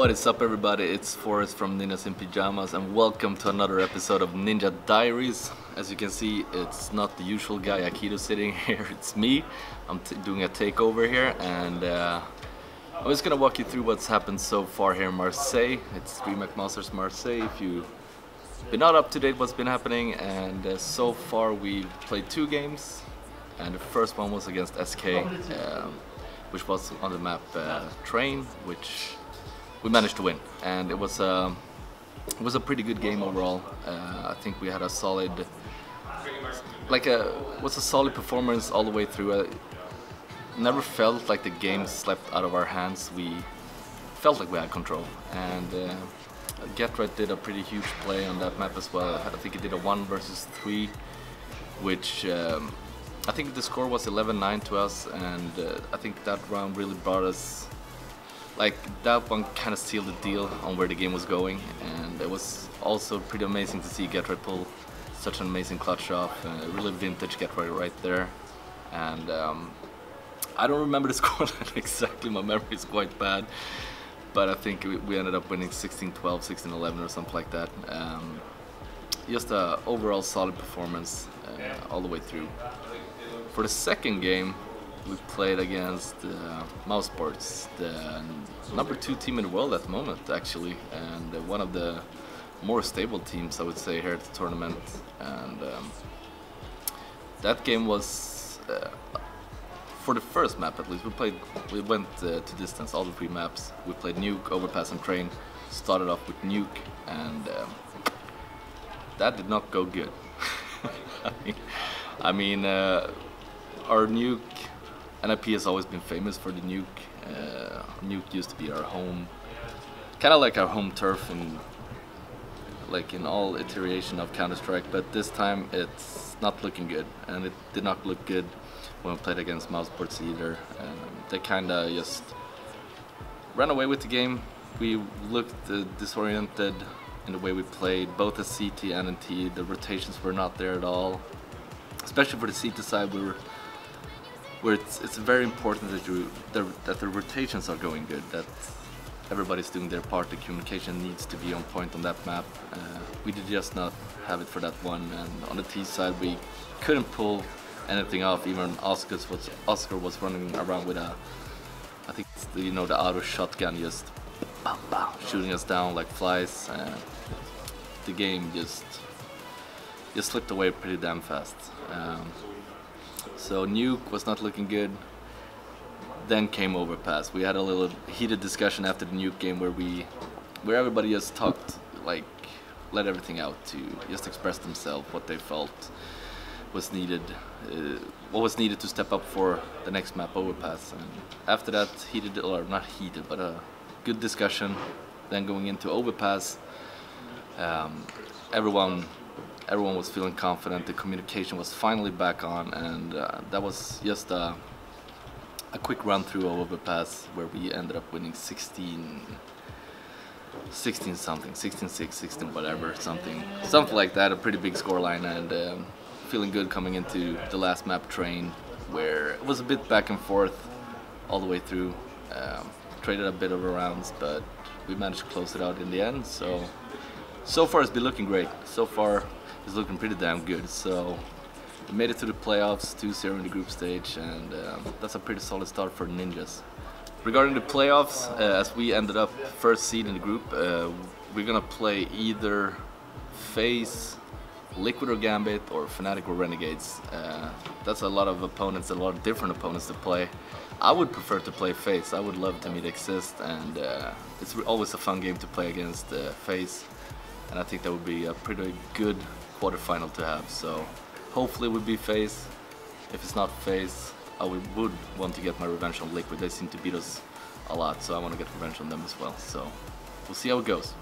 What is up, everybody? It's f0rest from Ninjas in Pyjamas, and welcome to another episode of Ninja Diaries. As you can see, it's not the usual guy Akido sitting here, it's me. I'm doing a takeover here, and I'm just gonna walk you through what's happened so far here in Marseille. It's DreamHack Masters Marseille, if you've been not up to date what's been happening. And so far we've played 2 games, and the first one was against SK, which was on the map Train, which we managed to win, and it was a pretty good game overall. I think we had a solid, was a solid performance all the way through. Never felt like the game slept out of our hands. We felt like we had control, and Getright did a pretty huge play on that map as well. I think he did a 1 versus 3, which I think the score was 11-9 to us, and I think that round really brought us. Like, that one kind of sealed the deal on where the game was going, and it was also pretty amazing to see Getright pull such an amazing clutch off. Really vintage Getright right there. And I don't remember the scoreline exactly, my memory is quite bad, but I think we ended up winning 16-12, 16-11 or something like that. Just a overall solid performance all the way through. For the second game, we played against Mousesports, the number 2 team in the world at the moment, actually, and one of the more stable teams, I would say, here at the tournament. And that game was, for the first map at least, we went to distance, all the 3 maps. We played Nuke, Overpass and Train, started off with Nuke, and that did not go good. I mean, our Nuke NIP has always been famous for the Nuke. Nuke used to be our home, kind of like our home turf in all iteration of Counter-Strike, but this time it's not looking good, and it did not look good when we played against Mousesports either. They kind of just ran away with the game. We looked disoriented in the way we played, both as CT and NT. The rotations were not there at all, especially for the CT side. Where it's very important that the rotations are going good, that everybody's doing their part, the communication needs to be on point on that map. We did just not have it for that one, and on the T side we couldn't pull anything off. Even Oscar was running around with I think it's the auto shotgun, just bam, bam, shooting us down like flies. The game just slipped away pretty damn fast. So Nuke was not looking good. Then came Overpass. We had a little heated discussion after the Nuke game where everybody just talked, like, let everything out to just express themselves, what they felt was needed, what was needed to step up for the next map, Overpass. And after that heated, or not heated, but a good discussion. Then going into Overpass, everyone was feeling confident, the communication was finally back on, and that was just a quick run through of Overpass where we ended up winning 16 something, 16-6, 16 whatever, something like that, a pretty big scoreline, and feeling good coming into the last map, Train, where it was a bit back and forth all the way through. Traded a bit of rounds, but we managed to close it out in the end. So far it's been looking great. So far it's looking pretty damn good. So we made it to the playoffs, 2-0 in the group stage, and that's a pretty solid start for Ninjas. Regarding the playoffs, as we ended up first seed in the group, we're gonna play either FaZe, Liquid or Gambit, or Fnatic or Renegades. That's a lot of opponents, a lot of different opponents to play. I would prefer to play FaZe. I would love to meet Exist, and it's always a fun game to play against FaZe. And I think that would be a pretty good quarterfinal to have. So hopefully it would be FaZe. If it's not FaZe, I would want to get my revenge on Liquid. They seem to beat us a lot, so I want to get revenge on them as well. So we'll see how it goes.